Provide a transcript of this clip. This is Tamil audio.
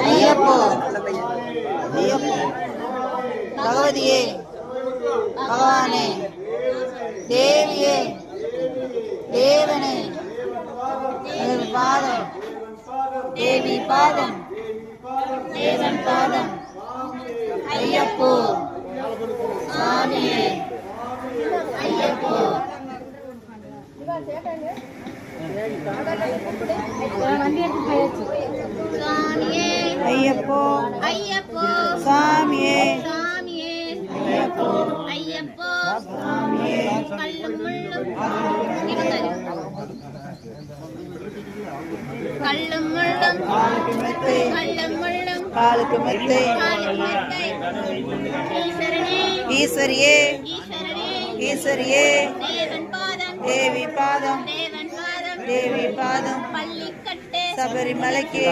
ஐயப்போ பகவதியே பகவானே தேவியே தேவனே பாதம் தேவி பாதம் தேவன் பாதம் ஐயப்போ சாமியே ஐயப்போ ஐயப்போ ஐயப்போ சாமியே சாமியே ஐயப்போ ஐயப்போ சாமியே கல்லும் முள்ளும் கல்லும் முள்ளும் கல்லும் முள்ளும் காலுக்கு மெத்தை ஈஸ்வரியே ஈஸ்வரியே தேவன் பாதம் தேவி பாதம் தேவி பாதம் பள்ளிக்கட்டு சபரிமலைக்கு